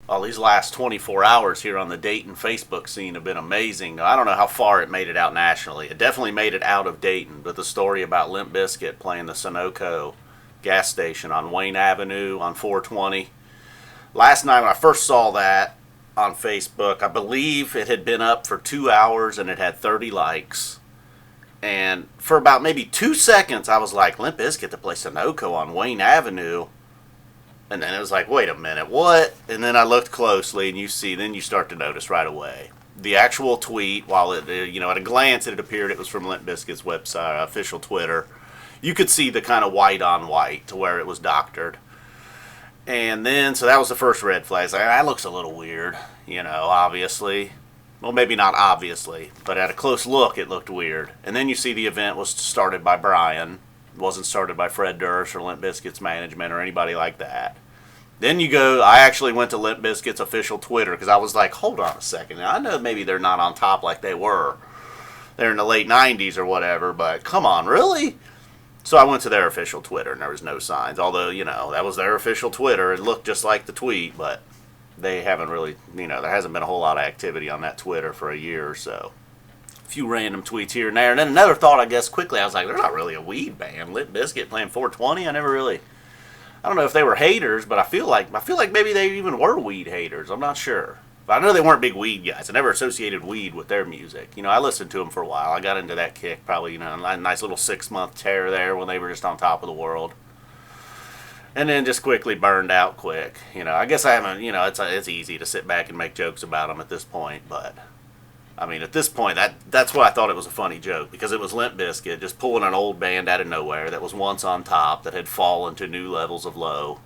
Oh, these last 24 hours here on the Dayton Facebook scene have been amazing. I don't know how far it made it out nationally. It definitely made it out of Dayton, but the story about Limp Bizkit playing the Sunoco gas station on Wayne Avenue on 420. Last night when I first saw that on Facebook, I believe it had been up for 2 hours and it had 30 likes. And for about maybe 2 seconds, I was like, Limp Bizkit to play Sunoco on Wayne Avenue. And then it was like, wait a minute, what? And then I looked closely, and then you start to notice right away. The actual tweet, while at a glance it appeared it was from Limp Bizkit's website, official Twitter, you could see the kind of white on white to where it was doctored. And then, so that was the first red flag. It's like, that looks a little weird, obviously. Well, maybe not obviously, but at a close look, it looked weird. And then you see the event was started by Brian. It wasn't started by Fred Durst or Limp Bizkit's management or anybody like that. Then I actually went to Limp Bizkit's official Twitter because I was like, hold on a second. Now, I know maybe they're not on top like they were. They're in the late 90s or whatever, but come on, really? So I went to their official Twitter and there was no signs. Although, that was their official Twitter. It looked just like the tweet, but they haven't really, there hasn't been a whole lot of activity on that Twitter for a year or so. A few random tweets here and there. And then another thought, I guess, quickly, I was like, they're not really a weed band. Limp Bizkit playing 420, I don't know if they were haters, but I feel like maybe they even were weed haters. I'm not sure. But I know they weren't big weed guys. I never associated weed with their music. I listened to them for a while. I got into that kick probably, a nice little 6-month tear there when they were just on top of the world. And then just quickly burned out quick. I guess I haven't, it's easy to sit back and make jokes about them at this point, but at this point, that's why I thought it was a funny joke, because it was Limp Bizkit just pulling an old band out of nowhere that was once on top, that had fallen to new levels of low,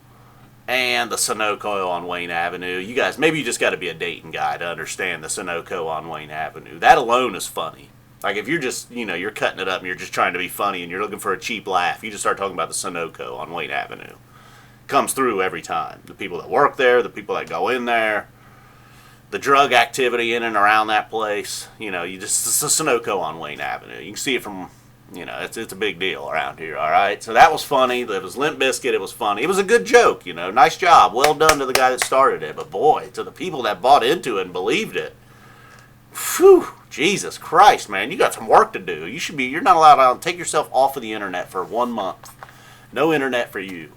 and the Sunoco on Wayne Avenue. You guys, maybe you just got to be a Dayton guy to understand the Sunoco on Wayne Avenue. That alone is funny. Like, if you're just, you're cutting it up and you're just trying to be funny and you're looking for a cheap laugh, you just start talking about the Sunoco on Wayne Avenue. Comes through every time. The people that work there, the people that go in there, the drug activity in and around that place, it's the Sunoco on Wayne Avenue. You can see it from, it's a big deal around here, all right? So that was funny. It was Limp Bizkit. It was funny. It was a good joke, Nice job. Well done to the guy that started it. But boy, to the people that bought into it and believed it, phew, Jesus Christ, man, you got some work to do. You're not allowed to take yourself off of the internet for 1 month. No internet for you.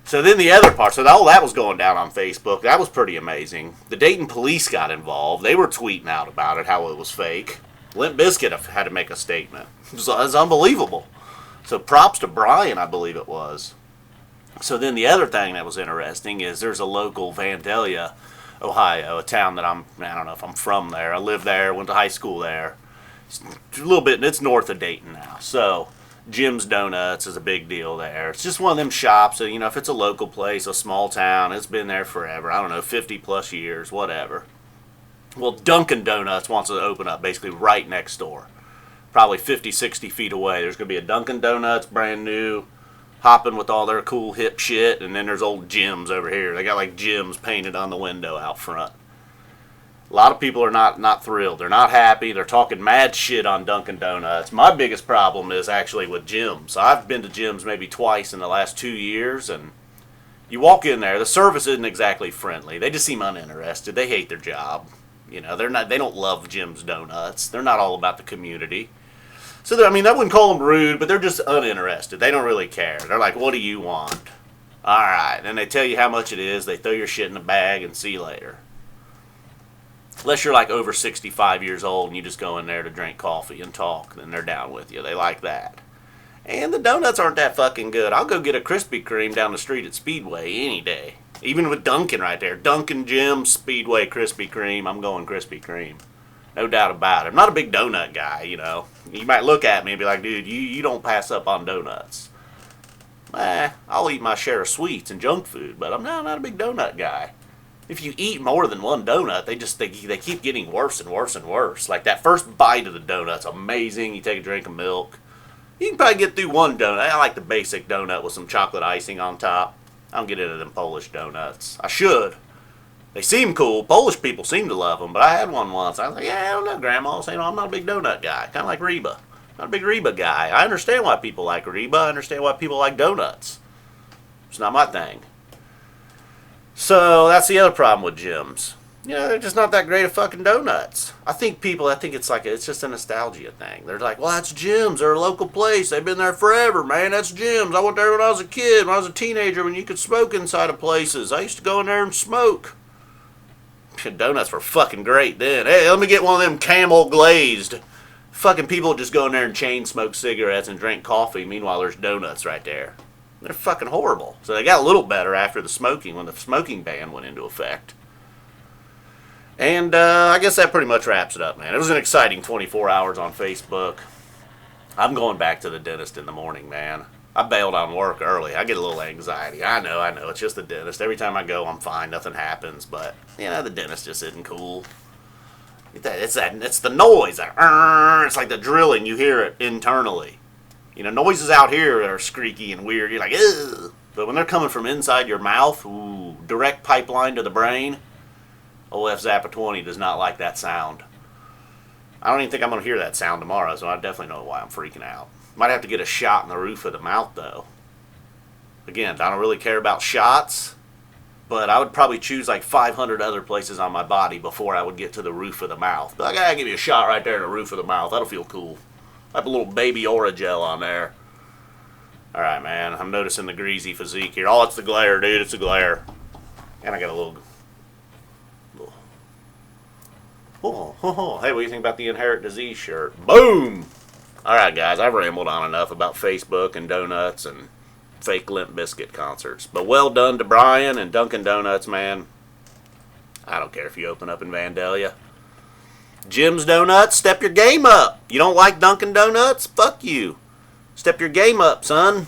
So then the other part, all that was going down on Facebook. That was pretty amazing. The Dayton police got involved. They were tweeting out about it, how it was fake. Limp Bizkit had to make a statement. It was unbelievable. So props to Brian, I believe it was. So then the other thing that was interesting is there's a local Vandalia, Ohio, a town that I don't know if I'm from there. I lived there, went to high school there. It's a little bit, it's north of Dayton now. So Jim's Donuts is a big deal there. It's just one of them shops. So, if it's a local place, a small town, it's been there forever. I don't know, 50 plus years, whatever. Well, Dunkin Donuts wants to open up basically right next door. Probably 50, 60 feet away. There's going to be a Dunkin Donuts, brand new, hopping with all their cool hip shit. And then there's old Jim's over here. They got like Jim's painted on the window out front. A lot of people are not thrilled. They're not happy. They're talking mad shit on Dunkin' Donuts. My biggest problem is actually with Jim's. I've been to Jim's maybe twice in the last 2 years, and you walk in there, the service isn't exactly friendly. They just seem uninterested. They hate their job. They don't love Jim's Donuts. They're not all about the community. So, I wouldn't call them rude, but they're just uninterested. They don't really care. They're like, what do you want? All right. And they tell you how much it is. They throw your shit in a bag and see you later. Unless you're like over 65 years old and you just go in there to drink coffee and talk, then they're down with you. They like that. And the donuts aren't that fucking good. I'll go get a Krispy Kreme down the street at Speedway any day. Even with Dunkin right there. Dunkin, Jim's, Speedway, Krispy Kreme. I'm going Krispy Kreme. No doubt about it. I'm not a big donut guy, You might look at me and be like, dude, you don't pass up on donuts. I'll eat my share of sweets and junk food, but I'm not a big donut guy. If you eat more than one donut, they keep getting worse and worse and worse. Like that first bite of the donut's amazing. You take a drink of milk. You can probably get through one donut. I like the basic donut with some chocolate icing on top. I don't get into them Polish donuts. I should. They seem cool. Polish people seem to love them, but I had one once. I was like, I don't know, Grandma. I'm not a big donut guy. Kind of like Reba. Not a big Reba guy. I understand why people like Reba. I understand why people like donuts. It's not my thing. So that's the other problem with gyms. You know, they're just not that great of fucking donuts. I think it's just a nostalgia thing. They're like, well, that's Jim's. They're a local place. They've been there forever, man. That's Jim's. I went there when I was a kid, when I was a teenager, when you could smoke inside of places. I used to go in there and smoke. Donuts were fucking great then. Hey, let me get one of them camel glazed. Fucking people just go in there and chain smoke cigarettes and drink coffee. Meanwhile, there's donuts right there. They're fucking horrible. So they got a little better after the smoking, when the smoking ban went into effect. And I guess that pretty much wraps it up, man. It was an exciting 24 hours on Facebook. I'm going back to the dentist in the morning, man. I bailed on work early. I get a little anxiety. I know. It's just the dentist. Every time I go, I'm fine. Nothing happens. But, you know, the dentist just isn't cool. It's the noise. It's like the drilling. You hear it internally. You know, noises out here are squeaky and weird. You're like, ugh. But when they're coming from inside your mouth, ooh, direct pipeline to the brain, OF Zappa 20 does not like that sound. I don't even think I'm going to hear that sound tomorrow, so I definitely know why I'm freaking out. Might have to get a shot in the roof of the mouth, though. Again, I don't really care about shots, but I would probably choose like 500 other places on my body before I would get to the roof of the mouth. But I gotta give you a shot right there in the roof of the mouth. That'll feel cool. I have a little baby aura gel on there. Alright, man. I'm noticing the greasy physique here. Oh, it's the glare, dude. It's the glare. And I got a little... Hey, what do you think about the Inherit Disease shirt? Boom! Alright, guys, I've rambled on enough about Facebook and donuts and fake Limp Bizkit concerts. But well done to Brian and Dunkin' Donuts, man. I don't care if you open up in Vandalia. Jim's Donuts, step your game up. You don't like Dunkin' Donuts? Fuck you. Step your game up, son.